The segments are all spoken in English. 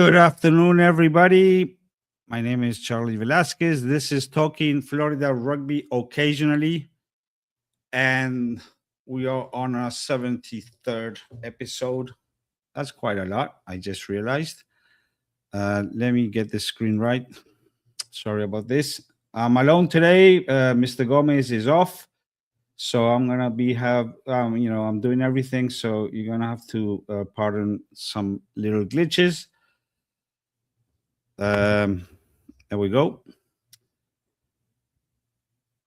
Good afternoon, everybody. My name is Charlie Velasquez. This is Talking Florida Rugby occasionally, and we are on our 73rd episode. That's quite a lot, I just realized. Let me get the screen right. Sorry about this. I'm alone today. Mr. Gomez is off. So I'm gonna I'm doing everything. So you're gonna have to pardon some little glitches. Um, there we go.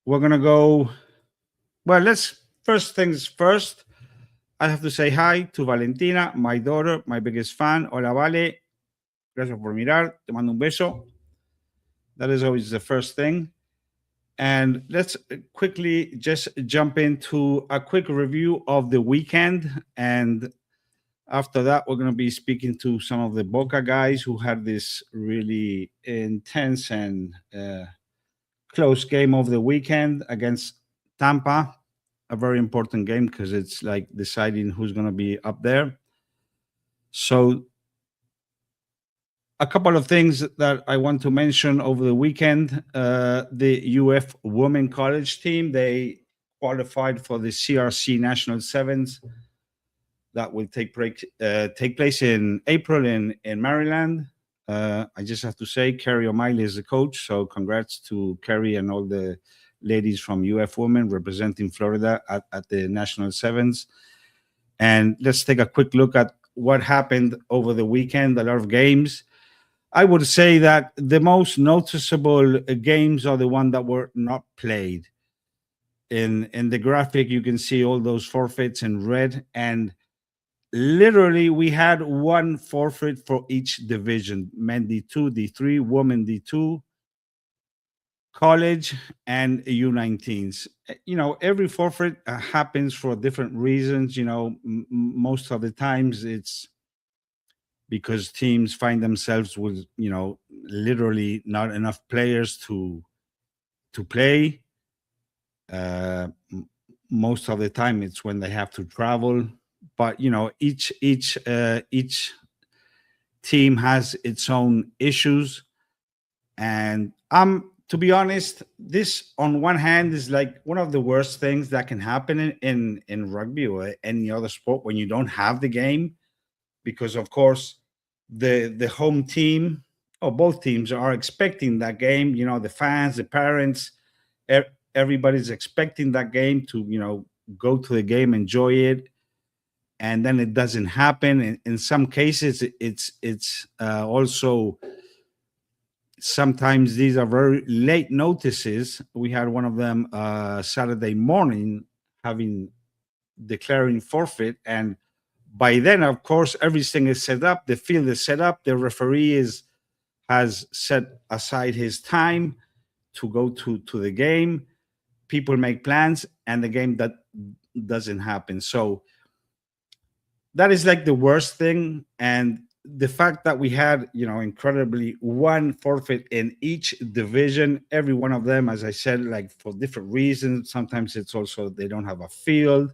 We're gonna go. Well, let's first things first. I have to say hi to Valentina, my daughter, my biggest fan. Hola, Vale. Gracias por mirar. Te mando un beso. That is always the first thing. And let's quickly just jump into a quick review of the weekend. And after that, we're going to be speaking to some of the Boca guys who had this really intense and close game of the weekend against Tampa. A very important game because it's like deciding who's going to be up there. So, a couple of things that I want to mention over the weekend. The UF Women College team, they qualified for the CRC National Sevens that will take place in April in Maryland. I just have to say, Kerry O'Malley is the coach, so congrats to Kerry and all the ladies from UF Women representing Florida at the National Sevens. And let's take a quick look at what happened over the weekend. A lot of games. I would say that the most noticeable games are the ones that were not played. In the graphic, you can see all those forfeits in red, and literally we had one forfeit for each division: men D2, D3, women D2, college, and U19s. Every forfeit happens for different reasons. Most of the times it's because teams find themselves with literally not enough players to play. Most of the time it's when they have to travel, but each team has its own issues. And to be honest, this on one hand is like one of the worst things that can happen in rugby or any other sport when you don't have the game, because of course the home team or both teams are expecting that game. The fans, the parents, everybody's expecting that game to go to the game, enjoy it, and then it doesn't happen. In some cases it's also, sometimes these are very late notices. We had one of them Saturday morning having declaring forfeit, and by then, of course, everything is set up. The field is set up. The referee has set aside his time to go to the game. People make plans, and the game that doesn't happen. So that is like the worst thing. And the fact that we had, incredibly one forfeit in each division, every one of them, as I said, like for different reasons. Sometimes it's also they don't have a field.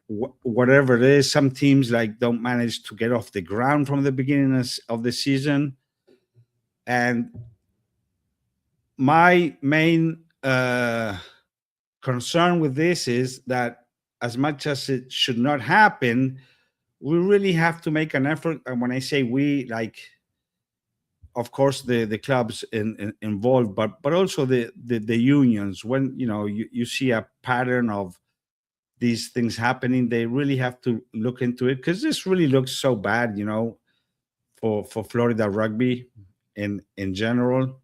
Whatever it is, some teams like don't manage to get off the ground from the beginning of the season. And my main concern with this is that as much as it should not happen, we really have to make an effort. And when I say we, like, of course the clubs involved, but also the unions. When you see a pattern of these things happening, they really have to look into it, because this really looks so bad, for Florida rugby in general.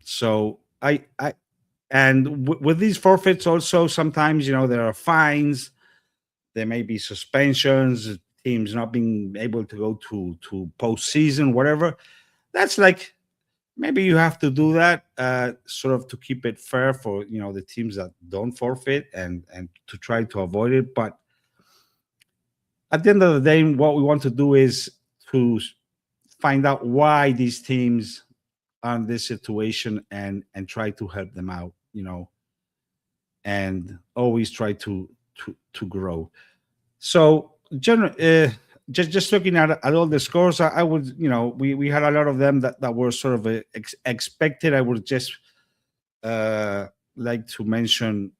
So with these forfeits also, sometimes there are fines, there may be suspensions, teams not being able to go to postseason, whatever. That's like, maybe you have to do that sort of to keep it fair for the teams that don't forfeit, and to try to avoid it. But at the end of the day, what we want to do is to find out why these teams are in this situation, and try to help them out, and always try to grow. So just looking at all the scores, I would, we had a lot of them that were sort of expected. I would just like to mention,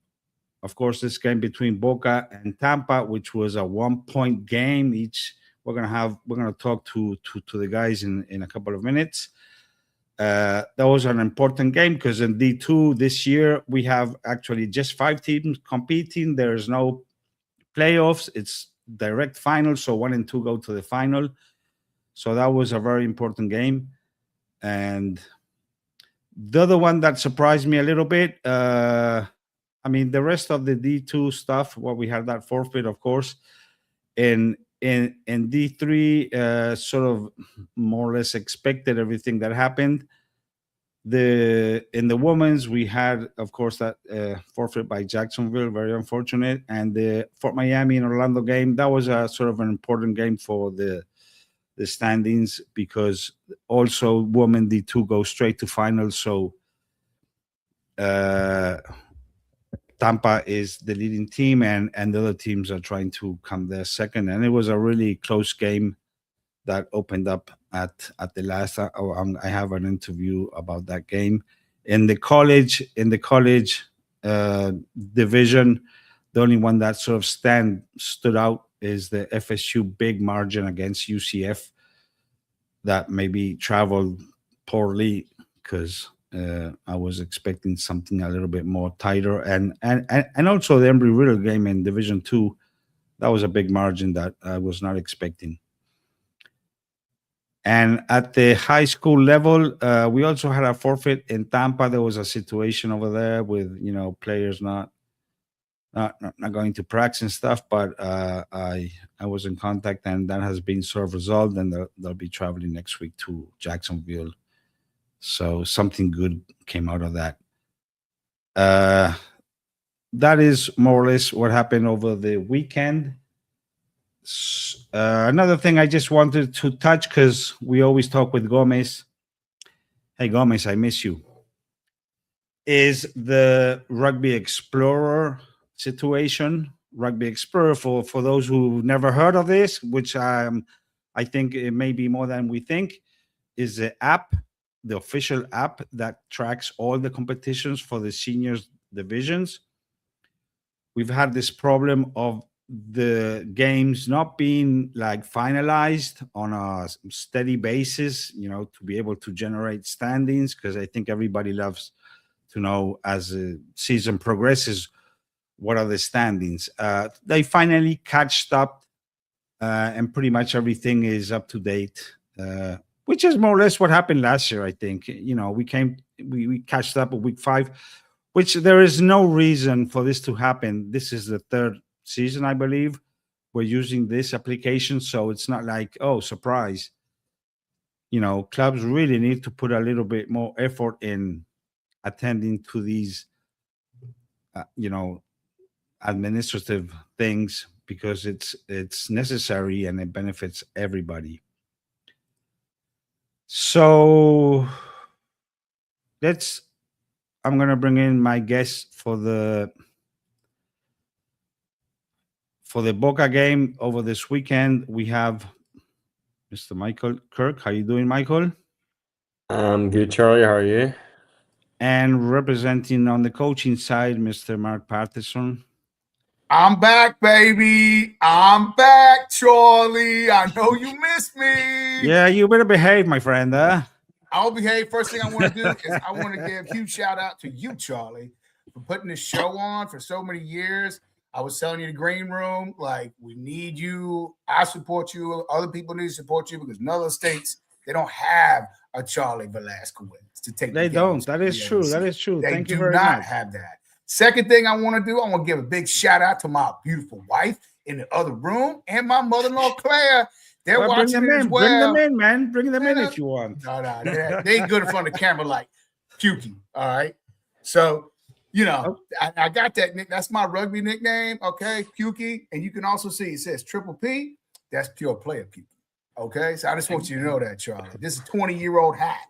of course, this game between Boca and Tampa, which was a 1-point game each. We're gonna talk to the guys in a couple of minutes. That was an important game because in D2 this year we have actually just 5 teams competing. There's no playoffs. It's direct final, so 1 and 2 go to the final. So that was a very important game. And the other one that surprised me a little bit, I mean, the rest of the D2 stuff, well, we had that forfeit, of course. In D3, sort of more or less expected everything that happened. In the women's, we had, of course, that forfeit by Jacksonville, very unfortunate. And the Fort Miami and Orlando game, that was a sort of an important game for the standings, because also women D2 go straight to finals. So Tampa is the leading team, and the other teams are trying to come there second. And it was a really close game that opened up at the last. I have an interview about that game. In the college division, the only one that sort of stood out is the FSU big margin against UCF, that maybe traveled poorly, because I was expecting something a little bit more tighter, and also the Embry-Riddle game in Division 2, that was a big margin that I was not expecting. And at the high school level, we also had a forfeit in Tampa. There was a situation over there with players not going to practice and stuff, but I was in contact, and that has been sort of resolved, and they'll be traveling next week to Jacksonville. So something good came out of that. That is more or less what happened over the weekend. Another thing I just wanted to touch, because we always talk with Gomez. Hey, Gomez, I miss you. Is the Rugby Explorer situation. Rugby Explorer, for those who never heard of this, which I think it may be more than we think, is the app, the official app that tracks all the competitions for the seniors divisions. We've had this problem of the games not being like finalized on a steady basis, to be able to generate standings, because I think everybody loves to know, as the season progresses, what are the standings. They finally catched up, and pretty much everything is up to date, which is more or less what happened last year. I think we catched up at week 5, which there is no reason for this to happen. This is the 3rd season, I believe, we're using this application, so it's not like, oh, surprise. Clubs really need to put a little bit more effort in attending to these administrative things, because it's necessary and it benefits everybody. So I'm gonna bring in my guest for the Boca game over this weekend. We have Mr. Michael Kirk. How you doing, Michael? I'm good, Charlie. How are you? And representing on the coaching side, Mr. Mark Patterson. I'm back, baby. I'm back, Charlie. I know you missed me. Yeah, you better behave, my friend. I'll behave. First thing I want to do is I want to give a huge shout out to you, Charlie, for putting this show on for so many years. I was telling you the green room, like, we need you. I support you. Other people need to support you, because in other states, they don't have a Charlie Velasquez to take. They don't. That is true. That is true. They Thank you do very not much. have that. Second thing I want to do, I want to give a big shout out to my beautiful wife in the other room and my mother-in-law, Claire. They're watching it as well. Bring them in, man. Bring them in if you want. No, they ain't good in front of the camera like Pukey. All right. So, I got that. That's my rugby nickname. Okay, Pukey. And you can also see it says Triple P. That's pure player Pukey. Okay. So I just want you to know that, Charlie. This is a 20-year-old hat.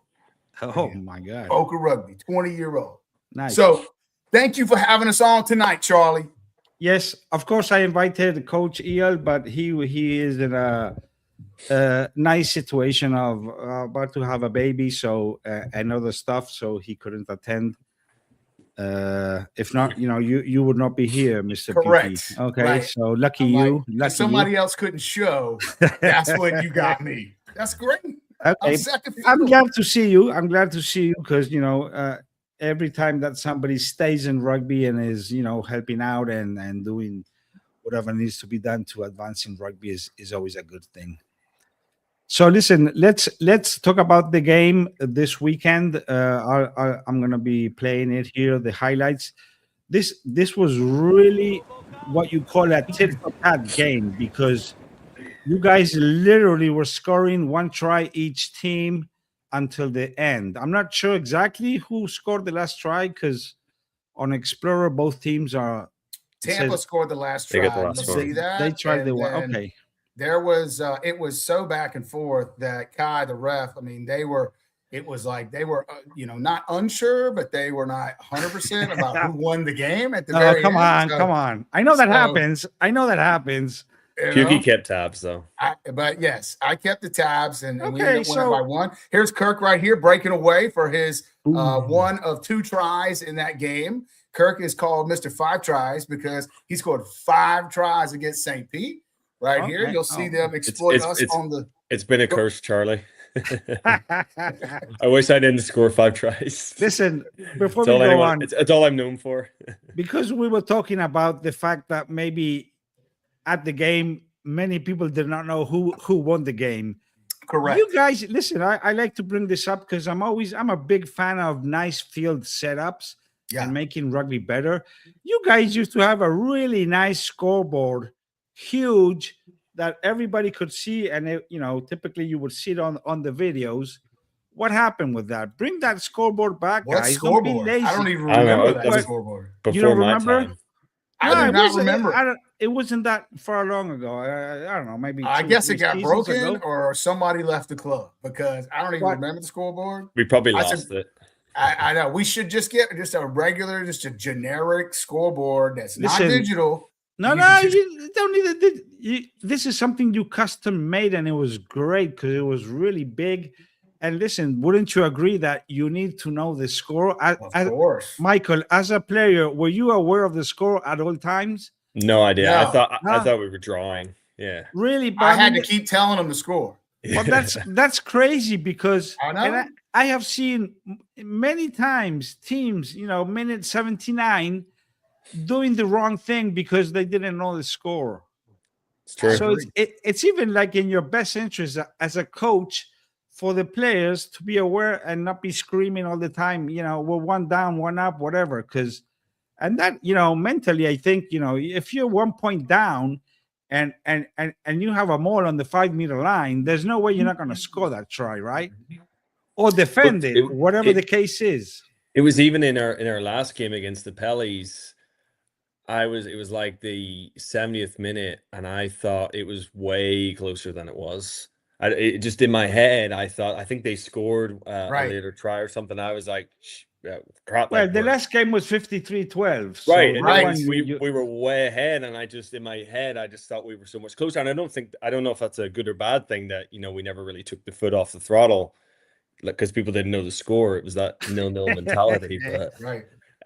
Oh, my God. Boca Rugby, 20-year-old. Nice. So thank you for having us on tonight, Charlie. Yes, of course, I invited Coach Eel, but he is in a nice situation of about to have a baby, so and other stuff, so he couldn't attend. If not, you would not be here, Mr. Correct. PP. Okay, Right. so lucky I'm you. like, if Lucky somebody you. else couldn't show, that's when you got me. That's great. I'm Okay, second I'm fiddle. glad to see you. I'm glad to see you because every time that somebody stays in rugby and is helping out and doing whatever needs to be done to advance in rugby is always a good thing. So listen, let's talk about the game this weekend. I'm gonna be playing it here. The highlights. This was really what you call a tit for tat game because you guys literally were scoring one try each team until the end. I'm not sure exactly who scored the last try because on Explorer both teams are. Tampa scored the last They try. get the last You one. see that? They tried the And one. then Okay. There was it was so back and forth that Kai, the ref, I mean, it was like they were not unsure, but they were not 100% about who won the game at the very come end. Come on. I know that happens. Pukey kept tabs though. But yes, I kept the tabs and we Okay, ended up winning by one. Here's Kirk right here breaking away for his one of 2 tries in that game. Kirk is called Mr. 5 tries because he scored 5 tries against St. Pete. Right here, you'll see them exploit us on the. It's been a curse, Charlie. I wish I didn't score 5 tries. Listen, before we go on, it's all I'm known for. Because we were talking about the fact that maybe at the game, many people did not know who won the game. Correct. You guys, listen, I like to bring this up because I'm a big fan of nice field setups and making rugby better. You guys used to have a really nice scoreboard, huge, that everybody could see, and typically you would see it on the videos. What happened with that? Bring that scoreboard back, what guys. Scoreboard? Don't be lazy. I don't even remember that scoreboard. Before you don't my remember? time. I do not remember. It wasn't that far long ago. I don't know. Maybe I guess it got broken ago. or somebody left the club because I don't even remember the scoreboard. We probably lost it. I know. We should just get just a regular, just a generic scoreboard that's not digital. No, you don't need it. This is something you custom made, and it was great because it was really big. And listen, wouldn't you agree that you need to know the score? Of course. Michael, as a player, were you aware of the score at all times? No idea. No. I thought we were drawing. Yeah. Really? But I had to keep telling them the score. But that's crazy because I know. I have seen many times teams, minute 79, doing the wrong thing because they didn't know the score. It's true. So it's even like in your best interest as a coach for the players to be aware and not be screaming all the time, we're 1 down, 1 up, whatever. And that, mentally, I think, if you're 1 point down and you have a maul on the 5-meter line, there's no way you're not going to score that try, right? Or defend whatever the case is. It was even in our last game against the Pellies. It was like the 70th minute, and I thought it was way closer than it was. It just in my head, I think they scored a later try or something. I was like, crap. Well, the last game was 53-12. So right. We were way ahead, and I just in my head, I just thought we were so much closer. And I don't know if that's a good or bad thing that we never really took the foot off the throttle, because people didn't know the score. It was that 0-0 mentality. But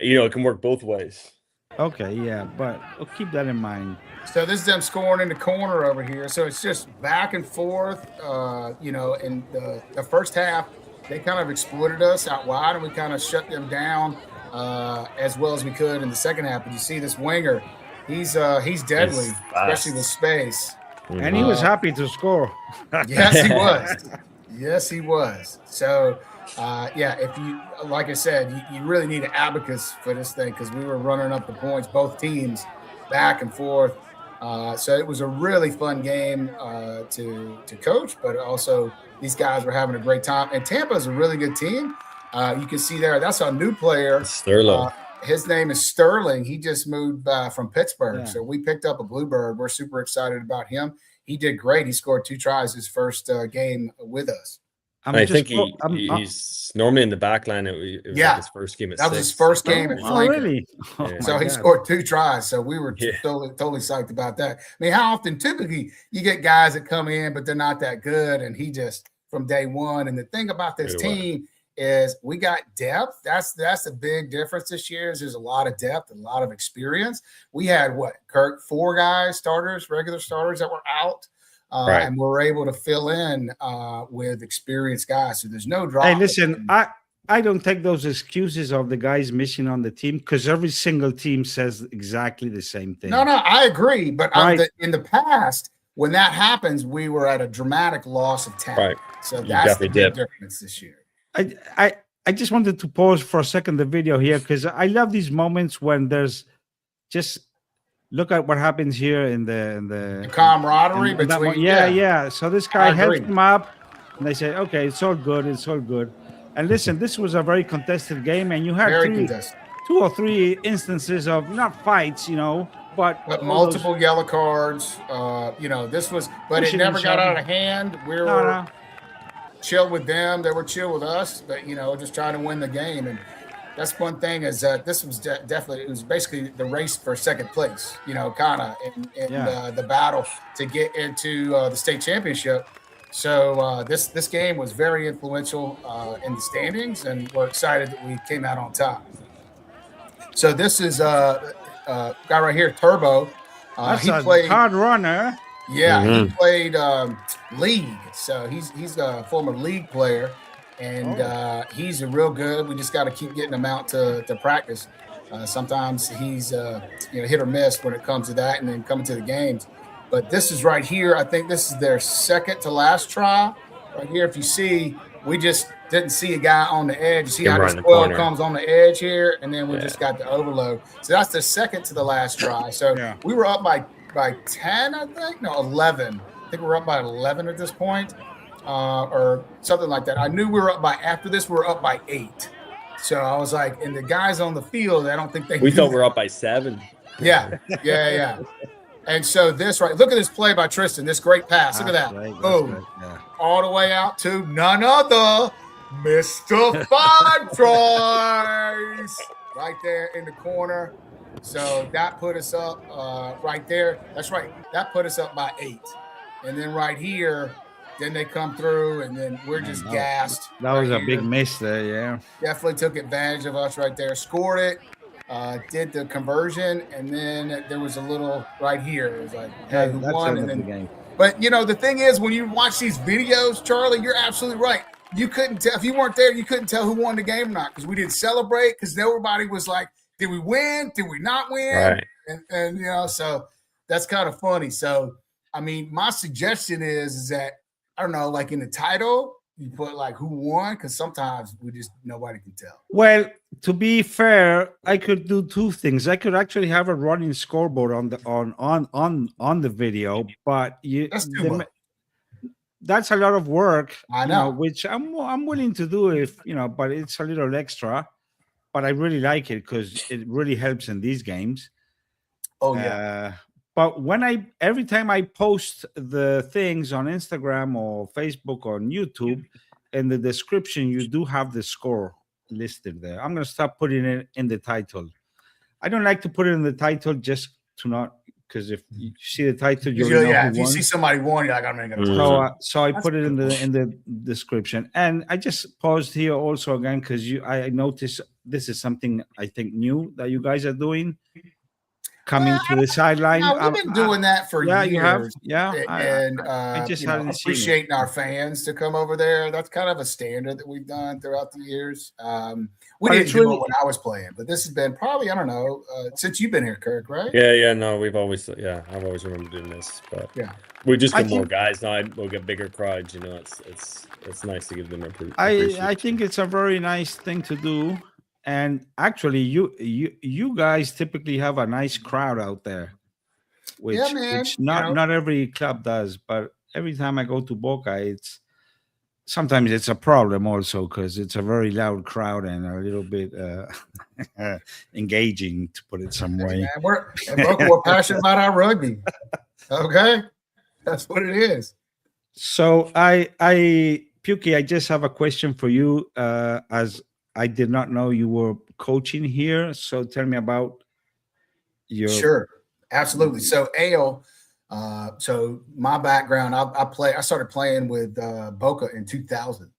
it can work both ways. Okay, yeah, but we'll keep that in mind. So this is them scoring in the corner over here. So it's just back and forth. In the first half, they kind of exploited us out wide, and we kind of shut them down as well as we could in the second half. But you see this winger, he's deadly, especially with space. And he was happy to score. Yes, he was. Yes, he was. So, if you, like I said, you really need an abacus for this thing because we were running up the points, both teams, back and forth. So it was a really fun game to coach, but also these guys were having a great time. And Tampa is a really good team. You can see there, that's our new player. Sterling. His name is Sterling. He just moved from Pittsburgh. Yeah. So we picked up a Bluebird. We're super excited about him. He did great. He scored 2 tries his first game with us. I think he's normally in the back line. It was like his first game at that was 6. his first game at flanker. Really? Oh, Yeah. So he scored 2 tries. So we were totally psyched about that. I mean, how often typically you get guys that come in, but they're not that good, and he just from day one. And the thing about this team is we got depth. That's a big difference this year. Is there's a lot of depth, a lot of experience. We had Kirk, 4 guys, starters, regular starters that were out. And we're able to fill in with experienced guys. So there's no drop. Hey, listen, I don't take those excuses of the guys missing on the team because every single team says exactly the same thing. No, I agree. But in the past, when that happens, we were at a dramatic loss of talent. Right. So that's the big difference this year. I just wanted to pause for a second the video here because I love these moments when there's just look at what happens here in the camaraderie between. Yeah. So this guy helps him up, and they say, "Okay, it's all good. It's all good." And listen, this was a very contested game, and you had 2 or 3 instances of not fights, but multiple yellow cards. This was, but it never got out of hand. We were chill with them; they were chill with us. But just trying to win the game. And that's one thing is that this was definitely, it was basically the race for second place. Kind of in the battle to get into the state championship. So this game was very influential in the standings, and we're excited that we came out on top. So this is guy right here, Turbo. He played hard runner. Yeah, he played league. So he's a former league player, and he's a real good. We just got to keep getting him out to practice. Sometimes he's hit or miss when it comes to that, and then coming to the games. But this is right here. I think this is their second to last try. Right here, if you see, we just didn't see a guy on the edge. You see how the spoil comes on the edge here, and then we just got the overload. So that's the second to the last try. So we were up by 10, I think. No, 11. I think we're up by 11 at this point, or something like that. I knew we were up by, after this, we were up by 8. So I was like, and the guys on the field, I don't think they. We thought we were up by 7. Yeah. And so this look at this play by Tristan. This great pass. Look at that. Boom. Yeah. All the way out to none other, Mr. 5 tries. Right there in the corner. So that put us up right there. That's right. That put us up by 8. And then right here, then they come through, and then we're just gassed. That was a big miss there, yeah. Definitely took advantage of us right there. Scored it. Did the conversion, and then there was a little right here. It was like, hey, who won? And then, the game. But the thing is, when you watch these videos, Charlie, you're absolutely right. You couldn't tell if you weren't there. You couldn't tell who won the game or not because we didn't celebrate because everybody was like, "Did we win? Did we not win?" Right. And so that's kind of funny. So I mean, my suggestion is that I don't know, like in the title. You put like who won because sometimes nobody can tell. Well, to be fair, I could do 2 things. I could actually have a running scoreboard on the video, but that's a lot of work. I know, which I'm willing to do if but it's a little extra. But I really like it because it really helps in these games. Oh yeah. But every time I post the things on Instagram or Facebook or on YouTube, in the description, you do have the score listed there. I'm going to start putting it in the title. I don't like to put it in the title just to not, because if you see the title, you know if you see somebody won, you're like, I'm not going to. So I put it in the description. And I just paused here also again because I noticed this is something I think new that you guys are doing. Coming to the sideline. We've been doing that for years. You have. Yeah. And I just haven't appreciating our fans to come over there. That's kind of a standard that we've done throughout the years. We didn't do it when I was playing, but this has been probably, I don't know, since you've been here, Kirk, right? Yeah. No, I've always remembered doing this, but we just get more guys now. We'll get bigger crowds. It's nice to give them I think it's a very nice thing to do. And actually, you guys typically have a nice crowd out there, which not every club does. But every time I go to Boca, sometimes it's a problem also because it's a very loud crowd and a little bit engaging, to put it some way. We're passionate about our rugby. Okay, that's what it is. So I Puki, I just have a question for you. As I did not know you were coaching here, so tell me about your. Sure, absolutely. So Ale, so my background, I started playing with Boca in 2000.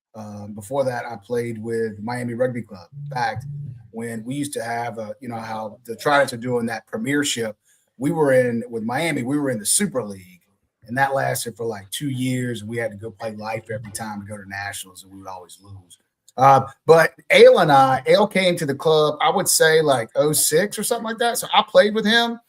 Before that, I played with Miami Rugby Club. In fact, when we used to have, how the Tridents are doing that premiership, we were in with Miami. We were in the Super League, and that lasted for like 2 years. And we had to go play life every time to go to nationals, and we would always lose. But Ale came to the club, I would say like 06 or something like that. So I played with him.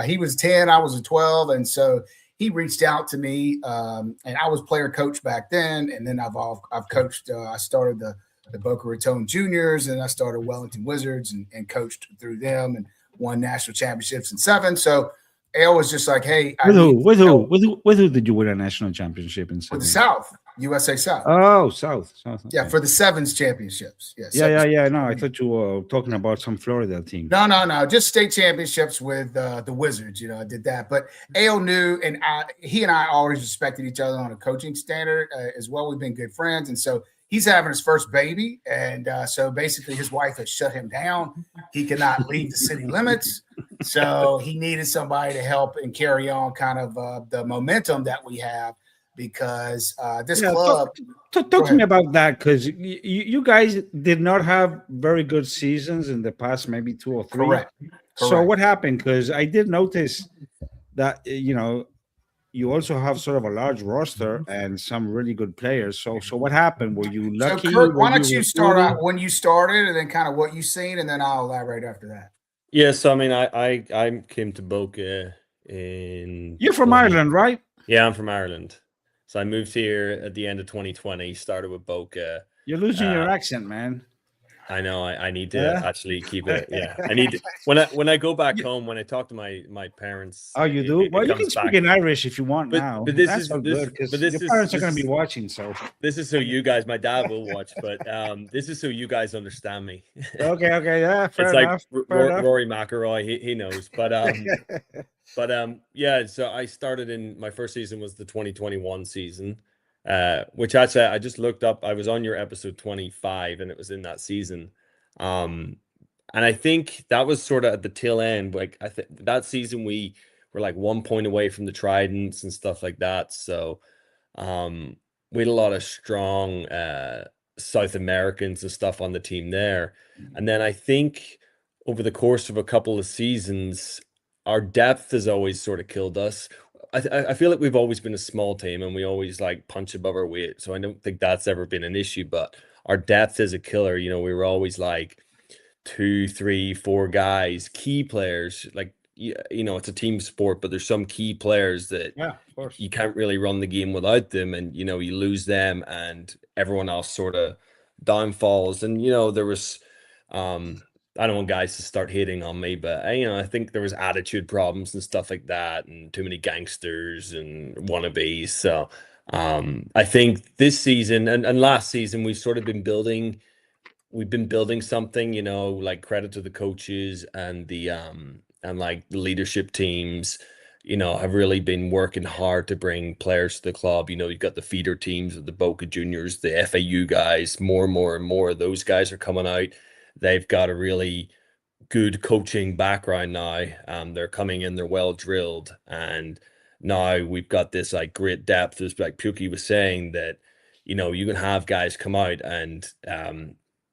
He was 10, I was a 12. And so he reached out to me, and I was player coach back then. And then I've coached, I started the Boca Raton Juniors, and I started Wellington Wizards and coached through them and won national championships in 7. So Ale was just like, hey. With who did you win a national championship in 7? With the South. USA South. Oh, South. Yeah, Okay. for the Sevens championships. Yes. Yeah. No, I thought you were talking about some Florida team. No. Just state championships with the Wizards. I did that. But Ale knew, and he and I always respected each other on a coaching standard as well. We've been good friends. And so he's having his first baby. And so basically his wife has shut him down. He cannot leave the city limits. So he needed somebody to help and carry on kind of the momentum that we have. Because this club. Talk to me about that, because you guys did not have very good seasons in the past, maybe 2 or 3. Correct. So what happened? Because I did notice that you also have sort of a large roster and some really good players. So what happened? Were you lucky? So Kurt, why don't you start out when you started, and then kind of what you've seen, and then I'll elaborate after that. Yeah, so I mean, I came to Boca in. You're from Ireland, right? Yeah, I'm from Ireland. So I moved here at the end of 2020, started with Boca. You're losing your accent, man. I know. I need to actually keep it. Yeah, I need to, when I go back home, when I talk to my parents. Oh, you do? Well, you can speak in Irish if you want now. But this That's is so this, good, 'cause but this your is parents are going to be watching. So this is so you guys. My dad will watch, but this is so you guys understand me. Okay, yeah, fair it's enough. Like fair enough. Rory McIlroy. He knows, but yeah. So I started in my first season was the 2021 season. Which actually I just looked up. I was on your episode 25, and it was in that season. And I think that was sort of at the tail end. Like I think that season we were like 1 point away from the Tridents and stuff like that. So we had a lot of strong South Americans and stuff on the team there. And then I think over the course of a couple of seasons, our depth has always sort of killed us. I feel like we've always been a small team, and we always like punch above our weight. So I don't think that's ever been an issue, but our depth is a killer. We were always like 2, 3, 4 guys, key players. Like, it's a team sport, but there's some key players that of course. you can't really run the game without them. And, you lose them and everyone else sort of downfalls. And, there was, I don't want guys to start hating on me, but I think there was attitude problems and stuff like that, and too many gangsters and wannabes. So I think this season and last season we've sort of been building. We've been building something, like credit to the coaches and the and like the leadership teams. Have really been working hard to bring players to the club. You've got the feeder teams of the Boca Juniors, the FAU guys. More and more of those guys are coming out. They've got a really good coaching background now. They're coming in, they're well drilled. And now we've got this like great depth, as like Puki was saying, that, you can have guys come out and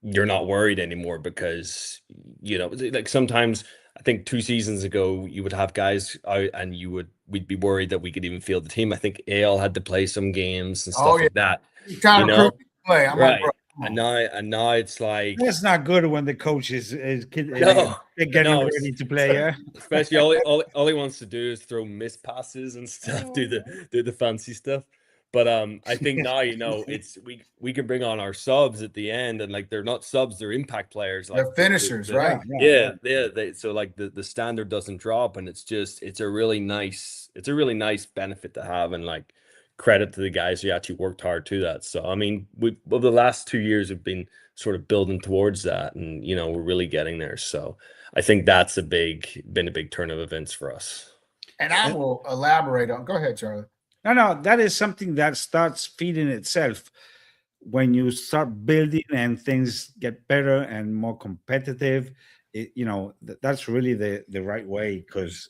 you're not worried anymore because, like sometimes I think 2 seasons ago, you would have guys out and we'd be worried that we could even field the team. I think Ale had to play some games and stuff like that. Play. I'm right. Like, And now it's like That's not good when the coach is getting No, ready to play. Yeah, especially all he wants to do is throw miss passes and stuff, do the fancy stuff. But I think now it's we can bring on our subs at the end, and like they're not subs, they're impact players. Like they're finishers, right? Yeah. So like the standard doesn't drop, and it's a really nice benefit to have, and like credit to the guys who actually worked hard to that. So I mean, over the last 2 years have been sort of building towards that, and we're really getting there. So I think that's been a big turn of events for us. And I will elaborate on. Go ahead, Charlie. No, that is something that starts feeding itself. when you start building and things get better and more competitive, that's really the right way. Because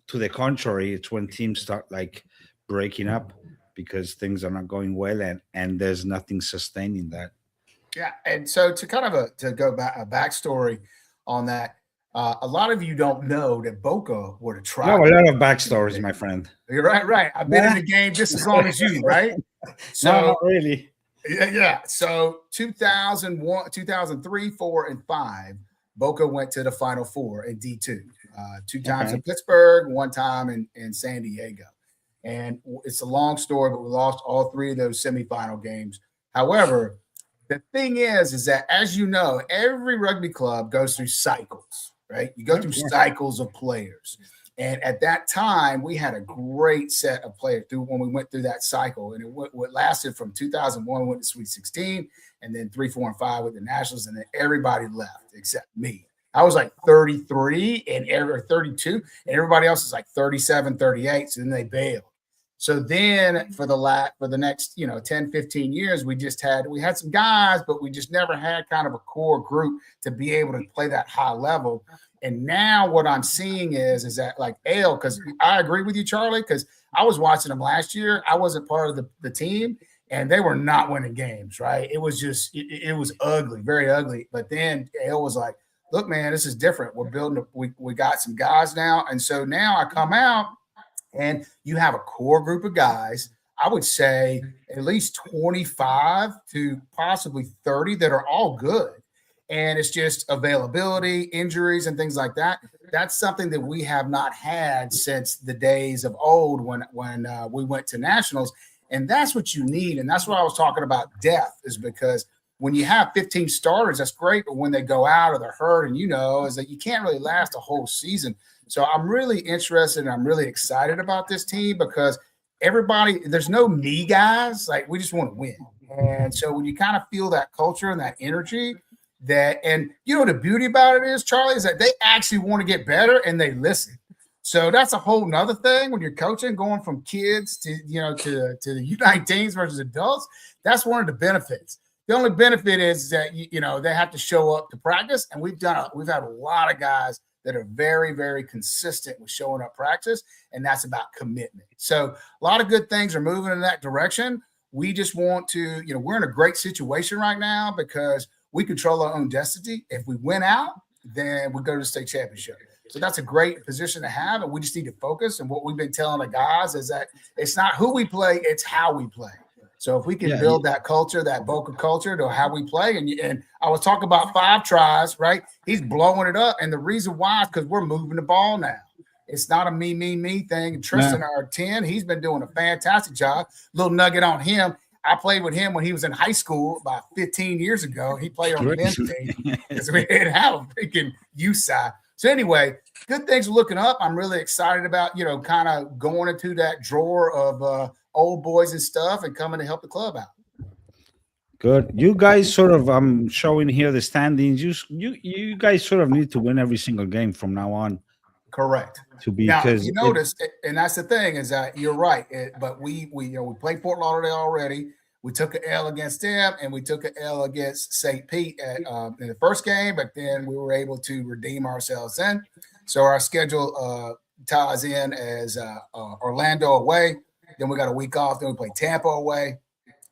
to the contrary, it's when teams start like breaking up because things are not going well, and there's nothing sustaining that. Yeah, and so to kind of to go back a backstory on that, a lot of you don't know that Boca would have I have tried. a lot of backstories, my friend. You're right. I've been in the game just as long as you, right? So No, not really. yeah. So 2001, 2003, 4, and 5, Boca went to the Final Four in D2. 2 times in Pittsburgh, 1 time in San Diego. And it's a long story, but we lost all 3 of those semifinal games. However, the thing is that, as you know, every rugby club goes through cycles, right? You go through cycles of players. And at that time, we had a great set of players when we went through that cycle. And it lasted from 2001, went to Sweet 16, and then 3, 4, and 5 with the Nationals, and then everybody left except me. I was like 33 or 32, and everybody else is like 37, 38. So then they bailed. So then for the next 10, 15 years, we had some guys, but we just never had kind of a core group to be able to play that high level. And now what I'm seeing is that like Ale, because I agree with you, Charlie, because I was watching them last year. I wasn't part of the team, and they were not winning games, right? It was just it was ugly, very ugly. But then Ale was like, look, man, this is different. We're building we got some guys now. And so now I come out, and you have a core group of guys, I would say at least 25 to possibly 30 that are all good. And it's just availability, injuries, and things like that. That's something that we have not had since the days of old when we went to nationals. And that's what you need. And that's what I was talking about depth, is because when you have 15 starters, that's great. But when they go out or they're hurt, and is that you can't really last a whole season. So I'm really interested and I'm really excited about this team, because there's no me guys. Like, we just want to win. And so when you kind of feel that culture and that energy, the beauty about it is, Charlie, is that they actually want to get better and they listen. So that's a whole nother thing when you're coaching, going from kids to the U19s versus adults. That's one of the benefits. The only benefit is that they have to show up to practice, and we've had a lot of guys that are very, very consistent with showing up practice, and that's about commitment. So a lot of good things are moving in that direction. We just want to, we're in a great situation right now because we control our own destiny. If we win out, then we go to the state championship. So that's a great position to have, and we just need to focus. And what we've been telling the guys is that it's not who we play, it's how we play. So if we can build that culture, that Boca culture, to how we play, and I was talking about 5 tries, right? He's blowing it up, and the reason why is because we're moving the ball now. It's not a me thing. And Tristan, our 10, he's been doing a fantastic job. Little nugget on him. I played with him when he was in high school about 15 years ago. He played on the men's team because we didn't have a freaking youth side. So anyway, good things are looking up. I'm really excited about, kind of going into that drawer of old boys and stuff and coming to help the club out. Good. You guys sort of, I'm showing here the standings. You guys sort of need to win every single game from now on. Correct. Now, if you notice, and that's the thing, is that you're right. But we played Fort Lauderdale already. We took an L against them, and we took an L against St. Pete in the first game. But then we were able to redeem ourselves then. So our schedule ties in as Orlando away. Then we got a week off. Then we play Tampa away.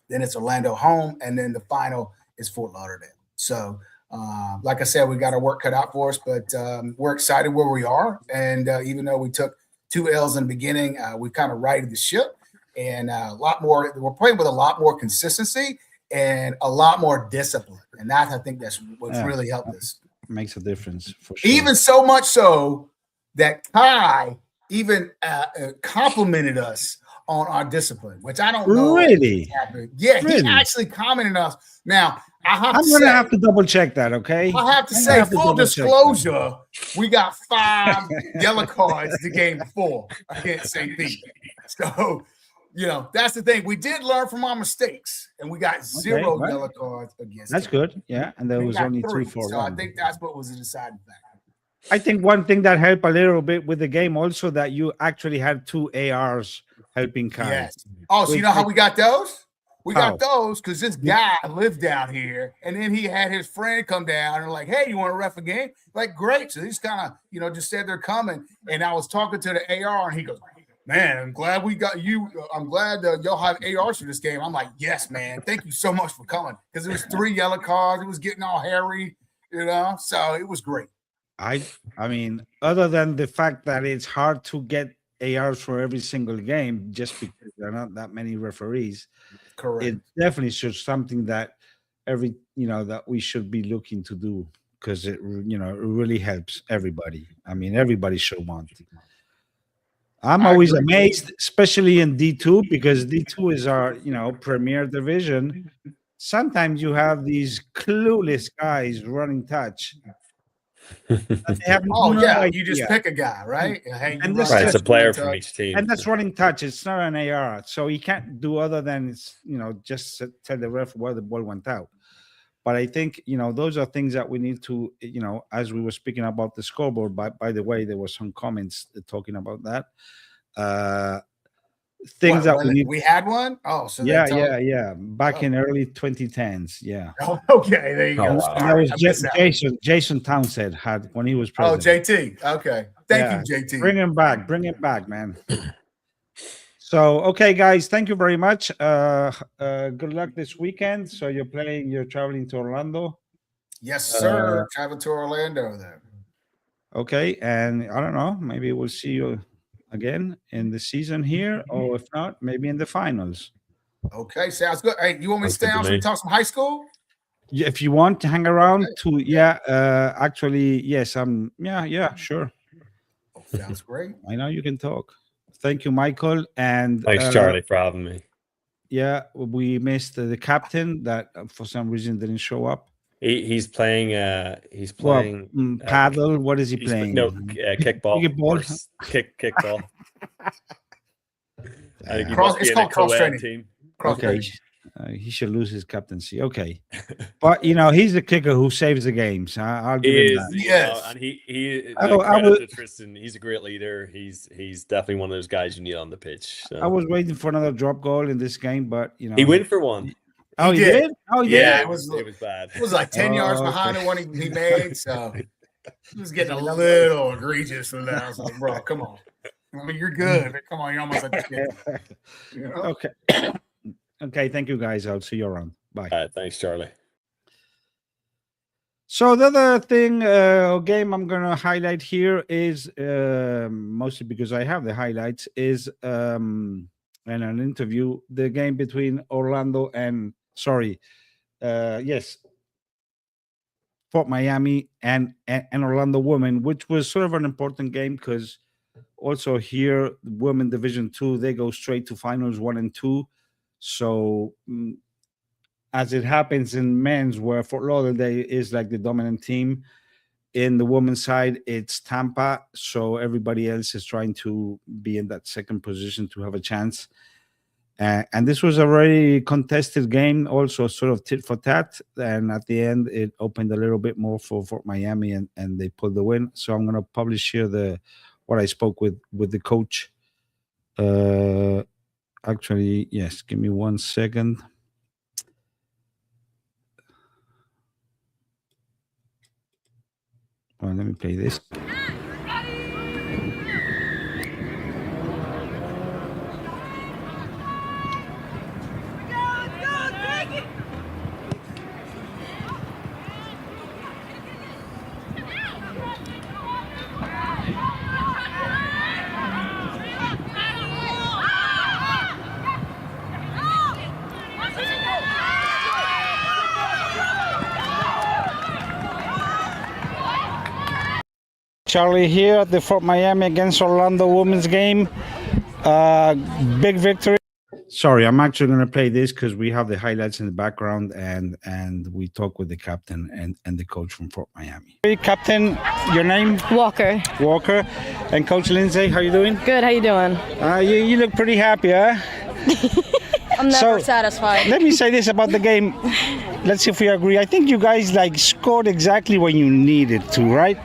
Then it's Orlando home, and then the final is Fort Lauderdale. So. Like I said, we got our work cut out for us, but we're excited where we are. And even though we took 2 L's in the beginning, we kind of righted the ship, and a lot more. We're playing with a lot more consistency and a lot more discipline. And that, I think, that's what's really helped us. Makes a difference for sure. Even so much so that Kai even complimented us on our discipline, which I don't know. Really? Yeah, really? He actually commented on us. Now, I'm going to have to double check that, okay? I have to say, full disclosure, we got 5 yellow cards the game before against St. Pete. So, that's the thing. We did learn from our mistakes, and we got 0 yellow cards against That's good, yeah. And there was only 3 for 1. So I think that's what was the deciding factor. I think one thing that helped a little bit with the game also, that you actually had 2 ARs helping Kai. Yes. Oh, so you know how we got those? We How? got those because this guy lived down here, and then he had his friend come down and like, "Hey, you want to ref a game?" Like, great. So he's kind of, just said they're coming. And I was talking to the AR, and he goes, "Man, I'm glad we got you. I'm glad y'all have ARs for this game." I'm like, "Yes, man. Thank you so much for coming." Because there was 3 yellow cards. It was getting all hairy, So it was great. I mean, other than the fact that it's hard to get ARs for every single game, just because there are not that many referees, Correct. it definitely shows something that that we should be looking to do, because it really helps everybody. I mean, everybody should want it. I'm I always agree. amazed, especially in D2, because D2 is our premier division. Sometimes you have these clueless guys running touch. And they have Oh no yeah, you just idea. pick a guy, right? Hey, And you this run Right, it's a touch, player run from touch. each team. And that's running touch. It's not an AR, so he can't do other than just tell the ref where the ball went out. But I think those are things that we need to as we were speaking about the scoreboard. By the way, there were some comments talking about that. Things that We had one. Oh, so yeah. Back in early 2010s, yeah. Oh, okay, there you go. Oh, wow. Sorry, That I missed was that. Jason Townsend had when he was Oh, president. JT. Okay, thank you, JT. Bring him back, man. So, okay, guys, thank you very much. Good luck this weekend. So you're traveling to Orlando. Yes, sir. Travel to Orlando then. Okay, and I don't know, maybe we'll see you again in the season here, or if not, maybe in the finals. Okay, sounds good. Hey, you want me to Sounds stay good to on so me. we talk some high school? Yeah, if you want to hang around actually, yes, sure. Oh, sounds great. I know you can talk. Thank you, Michael. And Thanks, Charlie, for having me. yeah, we missed the captain that for some reason didn't show up. He's playing. Paddle. What is he playing? Kickball. Kickball. Kickball. I think he Cross- must be it's in called a co-ed cross-training. team. Okay, he should lose his captaincy. Okay, but he's the kicker who saves the games. I'll give He him is, that. Yes. and he. Oh, I Credit would- to Tristan. He's a great leader. He's definitely one of those guys you need on the pitch. So. I was waiting for another drop goal in this game, but He went for one. Oh, he did. did. Oh, he Yeah, did. it was bad. It was like 10 yards Oh, behind okay. the one he made, so he was getting a little egregious with that. I was like, bro, come on. I mean, you're good, but come on, you're almost like the kid. Okay. Okay. Thank you, guys. I'll see you around. Bye. All right, thanks, Charlie. So the other thing, game I'm gonna highlight here is mostly because I have the highlights is in an interview, the game between Orlando and Fort Miami and Orlando Women, which was sort of an important game because also here, Women Division 2, they go straight to finals 1 and 2. So as it happens in men's, where Fort Lauderdale is like the dominant team, in the women's side, it's Tampa. So everybody else is trying to be in that second position to have a chance. And this was a very contested game, also sort of tit for tat. And at the end, it opened a little bit more for Fort Miami, and they pulled the win. So I'm going to publish here what I spoke with the coach. Actually, yes, give me 1 second. Well, let me play this. Charlie here at the Fort Miami against Orlando women's game. Big victory. Sorry, I'm actually going to play this because we have the highlights in the background, and we talk with the captain and the coach from Fort Miami. Hey, Captain, your name? Walker. Walker. And Coach Lindsay, how you doing? Good, how you doing? You look pretty happy, huh? I'm never So- satisfied. Let me say this about the game. Let's see if we agree. I think you guys scored exactly when you needed to, right?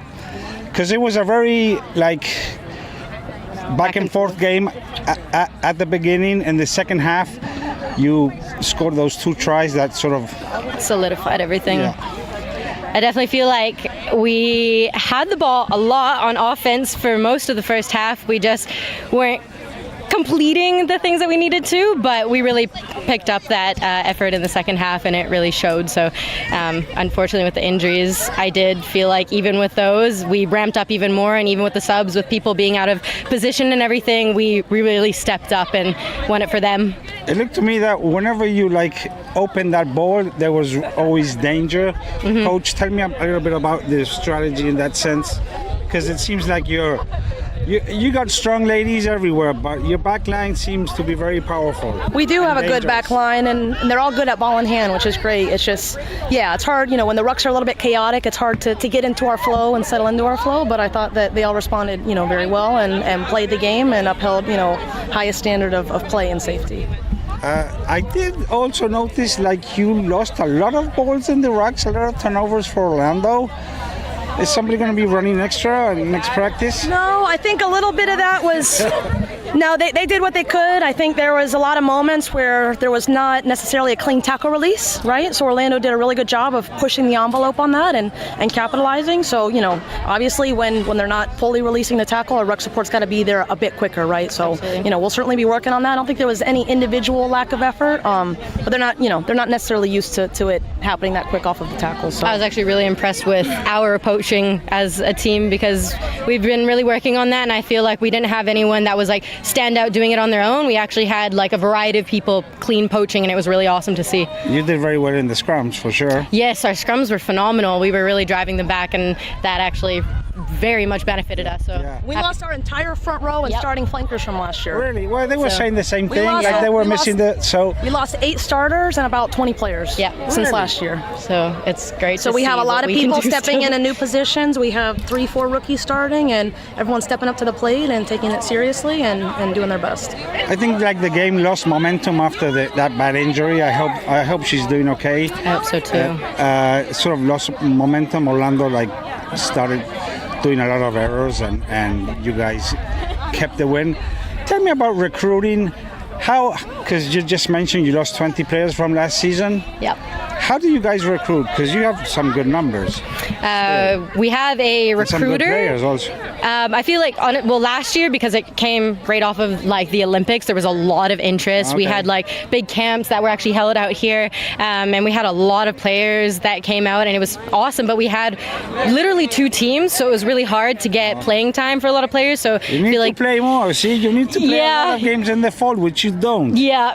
Because it was a very back and forth game at the beginning and the second half. you scored those 2 tries that sort of Solidified everything. yeah. I definitely feel like we had the ball a lot on offense for most of the first half. We just weren't completing the things that we needed to, but we really picked up that effort in the second half, and it really showed. So unfortunately with the injuries, I did feel like even with those, we ramped up even more, and even with the subs, with people being out of position and everything, we really stepped up and won it for them. It looked to me that whenever you opened that ball, there was always danger. Coach, tell me a little bit about the strategy in that sense, because it seems like you got strong ladies everywhere, but your back line seems to be very powerful. We do have a good dangerous. back line, and they're all good at ball in hand, which is great. It's just, yeah, it's hard, when the rucks are a little bit chaotic, it's hard to get into our flow and settle into our flow, but I thought that they all responded, very well and played the game and upheld, highest standard of play and safety. I did also notice you lost a lot of balls in the rocks, a lot of turnovers for Orlando. Is somebody going to be running extra next practice? No, I think a little bit of that was. No, they did what they could. I think there was a lot of moments where there was not necessarily a clean tackle release, right? So Orlando did a really good job of pushing the envelope on that and capitalizing. So, obviously when they're not fully releasing the tackle, our ruck support's got to be there a bit quicker, right? So, Absolutely. We'll certainly be working on that. I don't think there was any individual lack of effort, but they're not necessarily used to it happening that quick off of the tackle. So I was actually really impressed with our poaching as a team, because we've been really working on that, and I feel like we didn't have anyone that was stand out doing it on their own. We actually had a variety of people clean poaching, and it was really awesome to see. You did very well in the scrums, for sure. Yes, our scrums were phenomenal. We were really driving them back, and that actually very much benefited us. So Yeah. we lost our entire front row and Yep. starting flankers from last year. Really? Well, they were So- saying the same We thing. lost- They were we missing lost- We lost 8 starters and about 20 players Yeah. since Really? last year. So it's great. So to we have see a lot what of we can people do stepping still. into new positions. We have 3-4 rookies starting, and everyone's stepping up to the plate and taking it seriously and doing their best. I think the game lost momentum after that bad injury. I hope she's doing okay. I hope so too. Sort of lost momentum. Orlando started doing a lot of errors, and you guys kept the win. Tell me about recruiting. How? Because you just mentioned you lost 20 players from last season. Yep. How do you guys recruit? Because you have some good numbers. We have a And some good recruiter. players also. I feel like last year, because it came right off of the Olympics, there was a lot of interest. We Okay. had big camps that were actually held out here, and we had a lot of players that came out, and it was awesome. But we had literally 2 teams, so it was really hard to get playing time for a lot of players. So You I need feel to play more. See, you need to play a Yeah. lot of games in the fall, which you don't. yeah,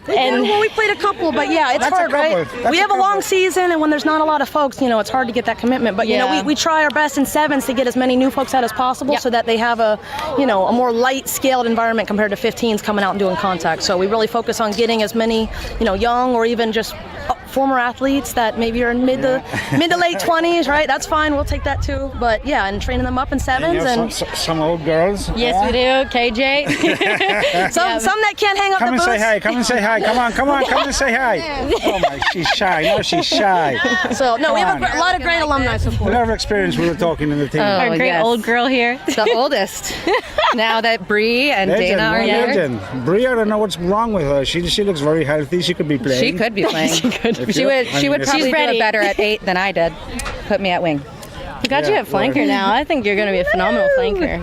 and Well, we played a couple, but yeah, it's That's a hard, right? couple. That's We a have a long couple. season, and when there's not a lot of folks, it's hard to get that commitment. But Yeah. we try our best in sevens to get as many new folks out as possible, Yep. so that they have a more light scaled environment compared to 15s coming out and doing contact. So we really focus on getting as many young or even just former athletes that maybe are in mid to late 20s, right? That's fine. We'll take that too. But yeah, and training them up in And sevens, you have and some old girls. yes, yeah? we do, KJ. some that can't hang up Come the and boots. say hi. Come and say hi. Come on, come and say hi. Oh my, she's shy. No, she's shy. So no, we have Come on. a lot of great alumni A support. lot of experience we were talking in the team. Our great yes. old girl here. The oldest. Now that Bree and Legend, Dana are one here, legend. Brie, I don't know what's wrong with her. She looks very healthy. She could be playing. she could be playing. If She you- would I mean, it's- probably do ready. it better at 8 than I did. Put me at wing. We got you Yeah, at flanker well- now. I think you're going to be a phenomenal flanker.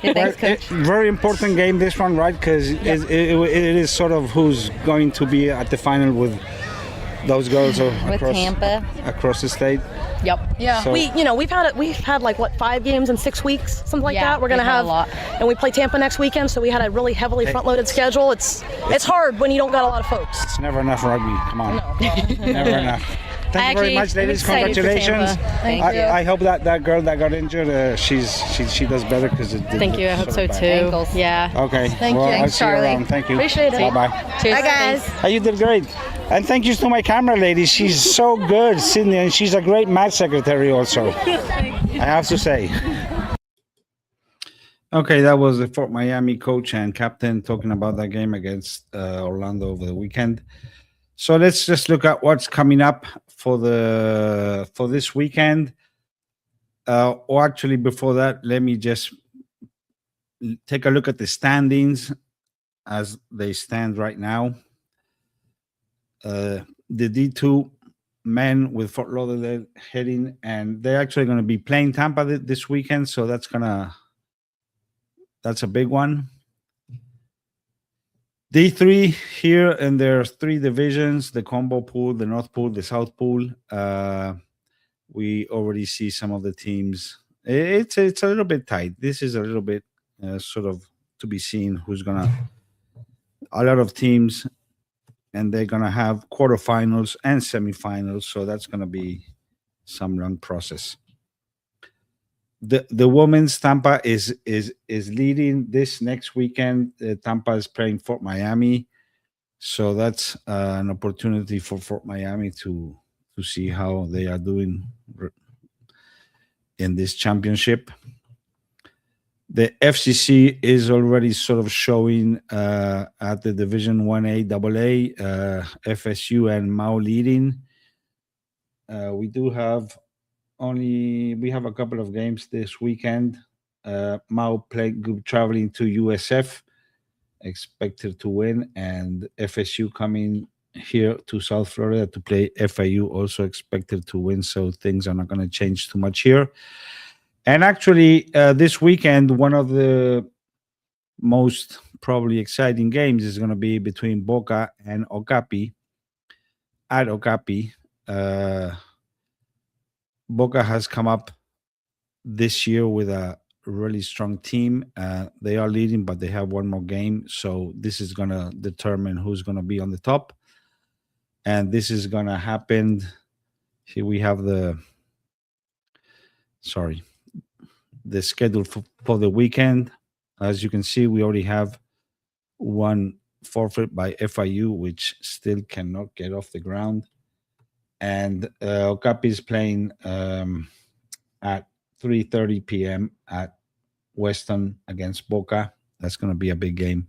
Yeah, thanks, Well, Coach. very important game this one, right? Because it is sort of who's going to be at the final with those girls With Tampa. across the state. Yep. Yeah, So- we've had 5 games in 6 weeks, something like Yeah, that. We're gonna we've had have a lot. and we play Tampa next weekend, so we had a really heavily front-loaded schedule. It's hard when you don't got a lot of folks. It's never enough rugby. Come on, never enough. Thank you very Actually, much, ladies. I'm excited for Congratulations. Tampa. Thank you. I hope that girl that got injured, she does better because it did. Thank you. I hope so bad. too. Ankles. Yeah. Okay. Thank well, you. I'll Thanks, see you Charlie. around. Thank you. Appreciate it. Bye bye. Cheers. Bye, guys. You did great. And thank you to my camera lady. She's so good, Sydney, and she's a great match secretary also. I have to say. Okay, that was the Fort Miami coach and captain talking about that game against Orlando over the weekend. So let's just look at what's coming up for this weekend. Or actually, before that, let me just take a look at the standings as they stand right now. the D2 men with Fort Lauderdale heading, and they're actually going to be playing Tampa this weekend, so that's a big one. D3 here, and there's 3 divisions: the Combo Pool, the North Pool, the South Pool. We already see some of the teams. It's a little bit tight. This is a little bit sort of to be seen who's gonna. A lot of teams, and they're gonna have quarterfinals and semifinals, so that's gonna be some long process. The women's Tampa is leading this next weekend. Tampa is playing Fort Miami, so that's an opportunity for Fort Miami to see how they are doing in this championship. The FCC is already sort of showing at the Division 1A AA, FSU and Mau leading. We have a couple of games this weekend. Mau traveling to USF, expected to win, and FSU coming here to South Florida to play FIU, also expected to win, so things are not going to change too much here. And actually, this weekend, one of the most probably exciting games is going to be between Boca and Okapi at Okapi. Boca has come up this year with a really strong team. They are leading, but they have one more game. So this is going to determine who's going to be on the top. And this is going to happen. Here we have the schedule for the weekend. As you can see, we already have one forfeit by FIU, which still cannot get off the ground. And Okapi is playing at 3:30 p.m. at Weston against Boca. That's going to be a big game.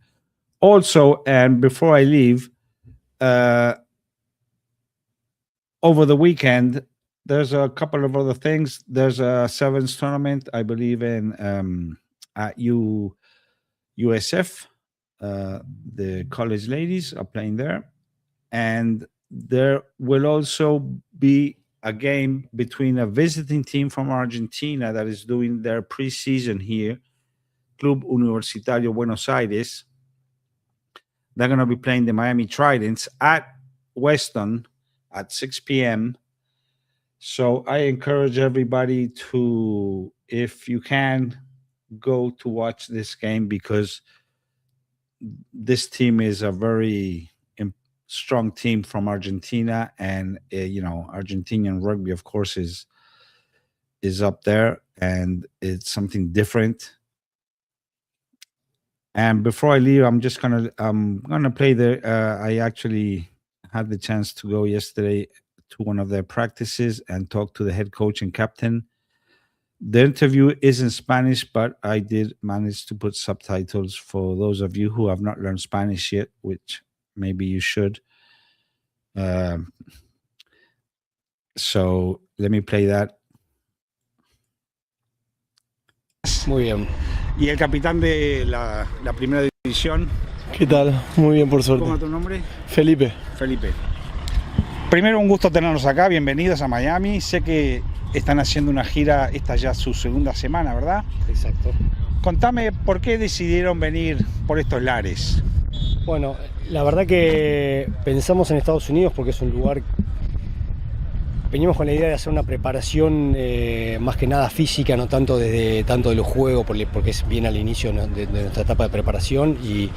Also, and before I leave, over the weekend, there's a couple of other things. There's a sevens tournament, I believe, in at USF. The college ladies are playing there. And there will also be a game between a visiting team from Argentina that is doing their preseason here, Club Universitario Buenos Aires. They're going to be playing the Miami Tridents at Weston at 6 p.m. So I encourage everybody to, if you can, go to watch this game, because this team is a very strong team from Argentina, and Argentinian rugby, of course, is up there, and it's something different. And before I leave, I'm gonna play I actually had the chance to go yesterday to one of their practices and talk to the head coach and captain. The interview is in Spanish, but I did manage to put subtitles for those of you who have not learned Spanish yet, which maybe you should. So let me play that. Muy bien. Y el capitán de la primera división. ¿Qué tal? Muy bien, por suerte. ¿Cómo es tu nombre? Felipe. Felipe. Primero, un gusto tenernos acá. Bienvenidos a Miami. Sé que están haciendo una gira, esta ya su segunda semana, ¿verdad? Exacto. Contame por qué decidieron venir por estos lares. Bueno, la verdad que pensamos en Estados Unidos porque es un lugar. Venimos con la idea de hacer una preparación más que nada física, no tanto de los juegos, porque es bien al inicio, ¿no?, de nuestra etapa de preparación, y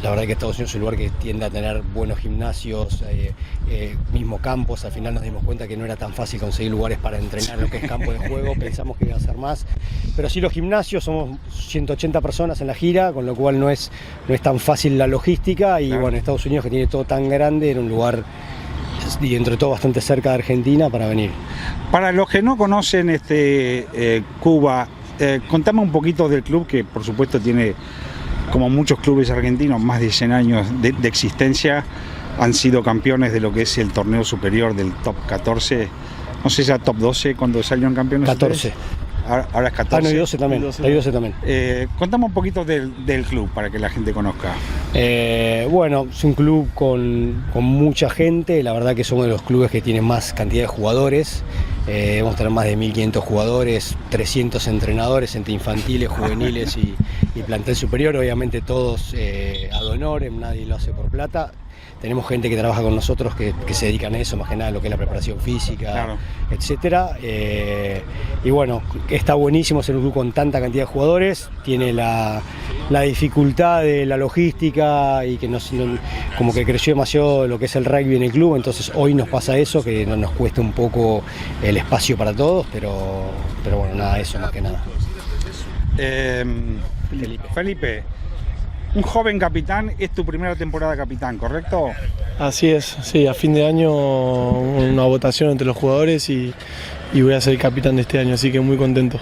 la verdad que Estados Unidos es un lugar que tiende a tener buenos gimnasios, mismo campos. Al final nos dimos cuenta que no era tan fácil conseguir lugares para entrenar lo que es campo de juego, pensamos que iba a ser más, pero sí los gimnasios, somos 180 personas en la gira, con lo cual no es tan fácil la logística, y claro. Bueno, Estados Unidos, que tiene todo tan grande, era un lugar, y entre todo bastante cerca de Argentina, para venir. Para los que no conocen Cuba, contame un poquito del club, que por supuesto tiene, como muchos clubes argentinos, más de 100 años de existencia. Han sido campeones de lo que es el torneo superior del top 14, no sé si era top 12 cuando salieron campeones. 14. ahora es 14. Ah, no, y 12 también. Hay 12 también. Contame un poquito del club para que la gente conozca. Bueno, es un club con mucha gente. La verdad que somos de los clubes que tienen más cantidad de jugadores. Debemos tener más de 1.500 jugadores, 300 entrenadores entre infantiles, juveniles y plantel superior. Obviamente todos ad honorem, nadie lo hace por plata. Tenemos gente que trabaja con nosotros que se dedican a eso, más que nada a lo que es la preparación física, Claro. etcétera. Y bueno, está buenísimo ser un club con tanta cantidad de jugadores. Tiene la dificultad de la logística y que como que creció demasiado lo que es el rugby en el club. Entonces hoy nos pasa eso, que nos cuesta un poco el espacio para todos, pero bueno, nada, eso más que nada. Felipe, un joven capitán, es tu primera temporada capitán, ¿correcto? Así es, sí, a fin de año una votación entre los jugadores y voy a ser el capitán de este año, así que muy contento.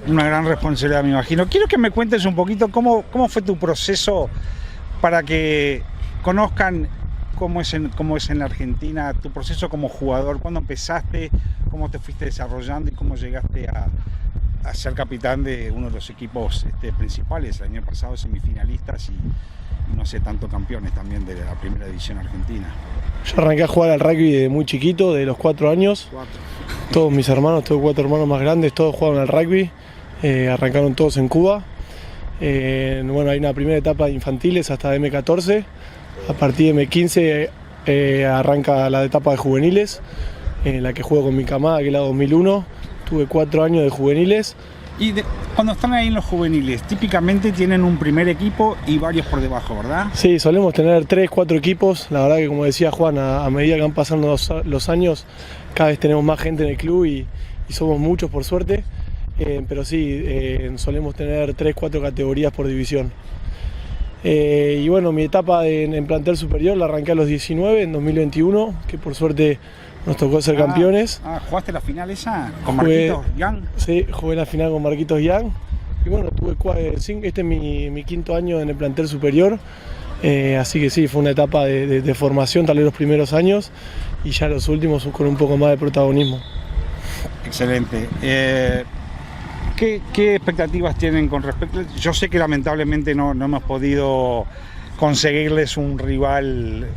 Una gran responsabilidad, me imagino. Quiero que me cuentes un poquito cómo fue tu proceso para que conozcan cómo es en la Argentina, tu proceso como jugador, cuándo empezaste, cómo te fuiste desarrollando y cómo llegaste a ser capitán de uno de los equipos principales, el año pasado semifinalistas y no sé, tanto campeones también de la primera división argentina. Yo arranqué a jugar al rugby de muy chiquito, de los 4 años. Todos mis hermanos, tengo 4 hermanos más grandes, todos jugaban al rugby, arrancaron todos en Cuba. Bueno, hay una primera etapa de infantiles hasta M14, a partir de M15 arranca la etapa de juveniles, en la que juego con mi camada, que es la 2001, tuve 4 años de juveniles. Y cuando están ahí en los juveniles, típicamente tienen un primer equipo y varios por debajo, ¿verdad? Sí, solemos tener 3, 4 equipos, la verdad que como decía Juan, a medida que van pasando los años, cada vez tenemos más gente en el club y somos muchos por suerte, pero sí, solemos tener 3, 4 categorías por división. Y bueno, mi etapa en plantel superior la arranqué a los 19, en 2021, que por suerte nos tocó ser campeones. ¿Jugaste la final esa con Jugué- Marquitos Young? Sí, jugué la final con Marquitos Young. Y bueno, este es mi 5.º año en el plantel superior. Así que sí, fue una etapa de formación, tal vez los primeros años, y ya los últimos con un poco más de protagonismo. Excelente. ¿Qué expectativas tienen con respecto? Yo sé que lamentablemente no hemos podido conseguirles un rival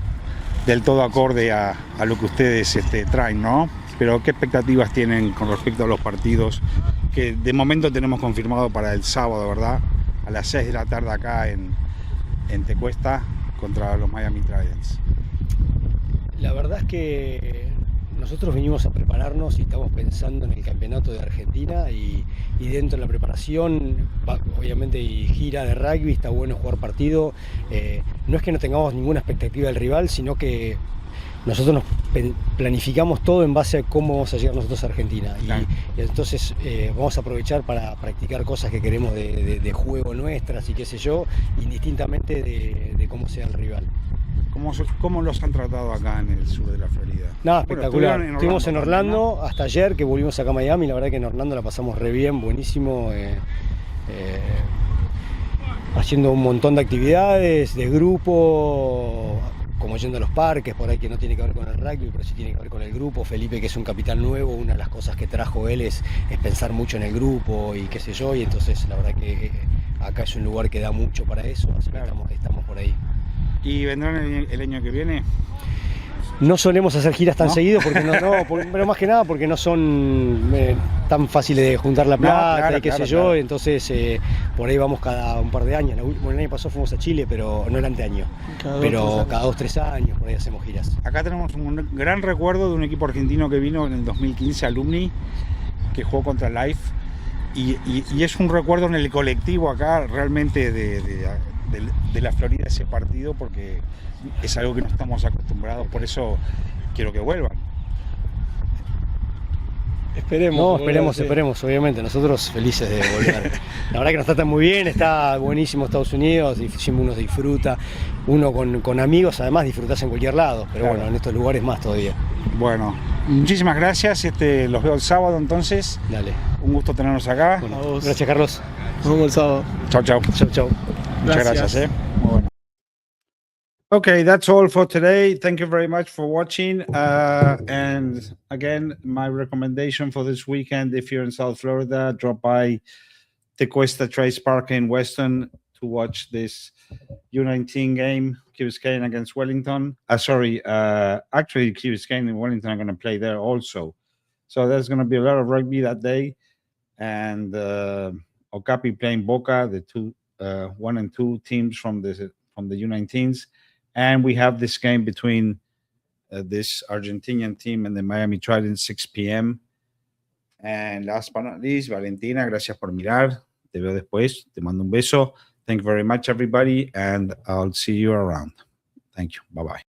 del todo acorde a lo que ustedes traen, ¿no? Pero ¿qué expectativas tienen con respecto a los partidos que de momento tenemos confirmado para el sábado, ¿verdad? A las 6 de la tarde acá en Tecuesta contra los Miami Tridents. La verdad es que nosotros venimos a prepararnos y estamos pensando en el campeonato de Argentina y dentro de la preparación, obviamente y gira de rugby, está bueno jugar partido. No es que no tengamos ninguna expectativa del rival, sino que nosotros nos planificamos todo en base a cómo vamos a llegar nosotros a Argentina. Claro. Y entonces vamos a aprovechar para practicar cosas que queremos de juego nuestras y qué sé yo, indistintamente de cómo sea el rival. ¿Cómo los han tratado acá en el sur de la Florida? Nada, Bueno, espectacular. Estuvimos en también, Orlando ¿no? hasta ayer, que volvimos acá a Miami. La verdad que en Orlando la pasamos re bien, buenísimo. Haciendo un montón de actividades, de grupo, como yendo a los parques, por ahí que no tiene que ver con el rugby, pero sí tiene que ver con el grupo. Felipe, que es un capitán nuevo, una de las cosas que trajo él es pensar mucho en el grupo y qué sé yo. Y entonces la verdad que acá es un lugar que da mucho para eso, así que estamos por ahí. ¿Y vendrán el año que viene? No solemos hacer giras tan ¿No? seguido, pero más que nada porque no son tan fáciles de juntar la plata claro, y qué claro, sé yo, claro. entonces por ahí vamos cada un par de años. Bueno, el año pasado fuimos a Chile, pero no el anteaño, pero cada 2 o 3 años por ahí hacemos giras. Acá tenemos un gran recuerdo de un equipo argentino que vino en el 2015, Alumni, que jugó contra Life, y es un recuerdo en el colectivo acá realmente de la Florida ese partido, porque es algo que no estamos acostumbrados, por eso quiero que vuelvan. Esperemos. Obviamente, nosotros felices de volver. La verdad que nos tratan muy bien, está buenísimo Estados Unidos, siempre uno disfruta, uno con amigos además disfrutás en cualquier lado, pero Claro. bueno, en estos lugares más todavía. Bueno, muchísimas gracias, los veo el sábado entonces, Dale. un gusto tenerlos acá. Bueno, A vos. gracias Carlos. Nos vemos el sábado. Chau, chau. Chau, chau. Muchas Gracias. gracias. Muy bueno. Okay, that's all for today. Thank you very much for watching. And again, my recommendation for this weekend, if you're in South Florida, drop by the Cuesta Trace Park in Weston to watch this U19 game, Key Biscayne against Wellington. Actually, Key Biscayne and Wellington are going to play there also. So there's going to be a lot of rugby that day. And Okapi playing Boca, the 1 and 2 teams from the U19s. And we have this game between this Argentinian team and the Miami Trident, 6 p.m. And last but not least, Valentina, gracias por mirar. Te veo después. Te mando un beso. Thank you very much, everybody. And I'll see you around. Thank you. Bye-bye.